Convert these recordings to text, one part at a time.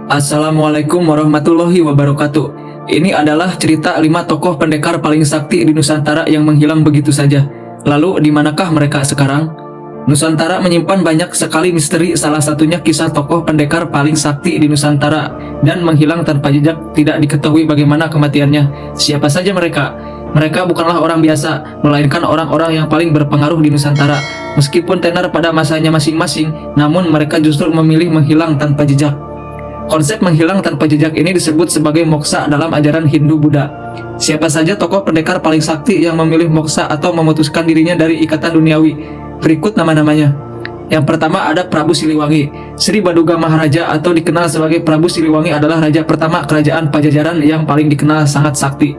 Assalamualaikum warahmatullahi wabarakatuh. Ini adalah cerita 5 tokoh pendekar paling sakti di Nusantara yang menghilang begitu saja. Lalu di manakah mereka sekarang? Nusantara menyimpan banyak sekali misteri, salah satunya kisah tokoh pendekar paling sakti di Nusantara dan menghilang tanpa jejak, tidak diketahui bagaimana kematiannya. Siapa saja mereka? Mereka bukanlah orang biasa, melainkan orang-orang yang paling berpengaruh di Nusantara. Meskipun tenar pada masanya masing-masing, namun mereka justru memilih menghilang tanpa jejak. Konsep menghilang tanpa jejak ini disebut sebagai moksa dalam ajaran Hindu-Buddha. Siapa saja tokoh pendekar paling sakti yang memilih moksa atau memutuskan dirinya dari ikatan duniawi? Berikut nama-namanya. Yang pertama ada Prabu Siliwangi. Sri Baduga Maharaja atau dikenal sebagai Prabu Siliwangi adalah raja pertama kerajaan Pajajaran yang paling dikenal sangat sakti.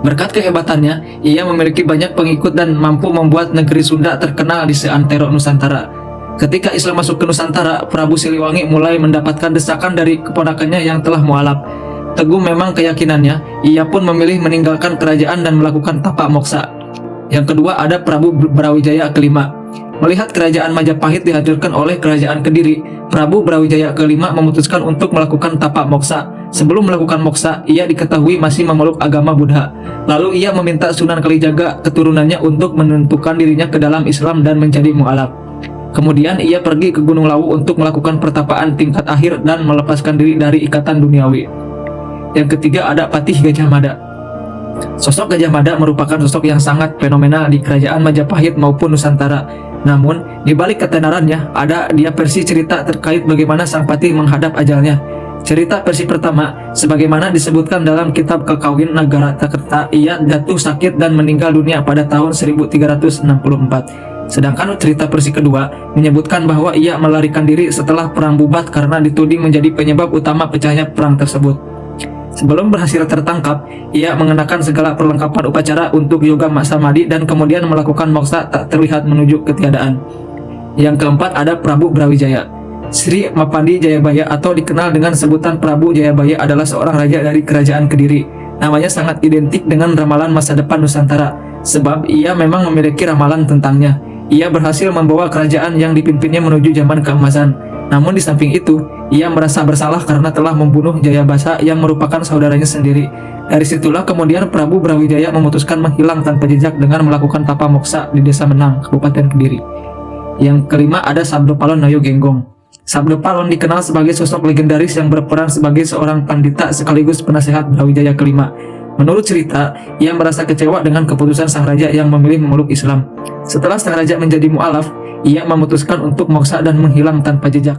Berkat kehebatannya, ia memiliki banyak pengikut dan mampu membuat negeri Sunda terkenal di seantero Nusantara. Ketika Islam masuk ke Nusantara, Prabu Siliwangi mulai mendapatkan desakan dari keponakannya yang telah mualaf. Teguh memang keyakinannya, ia pun memilih meninggalkan kerajaan dan melakukan tapak moksa. Yang kedua ada Prabu Brawijaya kelima. Melihat kerajaan Majapahit dihancurkan oleh kerajaan Kediri, Prabu Brawijaya kelima memutuskan untuk melakukan tapak moksa. Sebelum melakukan moksa, ia diketahui masih memeluk agama Buddha. Lalu ia meminta Sunan Kalijaga keturunannya untuk menentukan dirinya ke dalam Islam dan menjadi mualaf. Kemudian ia pergi ke Gunung Lawu untuk melakukan pertapaan tingkat akhir dan melepaskan diri dari ikatan duniawi. Yang ketiga ada Patih Gajah Mada. Sosok Gajah Mada merupakan sosok yang sangat fenomenal di kerajaan Majapahit maupun Nusantara. Namun, di balik ketenarannya, ada dia versi cerita terkait bagaimana Sang Patih menghadap ajalnya. Cerita versi pertama, sebagaimana disebutkan dalam kitab Kakawin Nagarakerta, ia jatuh sakit dan meninggal dunia pada tahun 1364. Sedangkan cerita versi kedua menyebutkan bahwa ia melarikan diri setelah perang bubat karena dituding menjadi penyebab utama pecahnya perang tersebut. Sebelum berhasil tertangkap, ia mengenakan segala perlengkapan upacara untuk yoga samadhi dan kemudian melakukan moksa tak terlihat menuju ketiadaan. Yang keempat ada Prabu Brawijaya. Sri Mapandi Jayabaya atau dikenal dengan sebutan Prabu Jayabaya adalah seorang raja dari kerajaan Kediri. Namanya sangat identik dengan ramalan masa depan Nusantara, sebab ia memang memiliki ramalan tentangnya. Ia berhasil membawa kerajaan yang dipimpinnya menuju zaman keemasan. Namun di samping itu, ia merasa bersalah karena telah membunuh Jayabasa yang merupakan saudaranya sendiri. Dari situlah kemudian Prabu Brawijaya memutuskan menghilang tanpa jejak dengan melakukan tapa moksa di Desa Menang, Kabupaten Kediri. Yang kelima ada Sabdopalon Noyo Genggong. Sabdopalon dikenal sebagai sosok legendaris yang berperan sebagai seorang pandita sekaligus penasehat Brawijaya kelima. Menurut cerita, ia merasa kecewa dengan keputusan sang raja yang memilih memeluk Islam. Setelah sang raja menjadi mualaf, ia memutuskan untuk moksa dan menghilang tanpa jejak.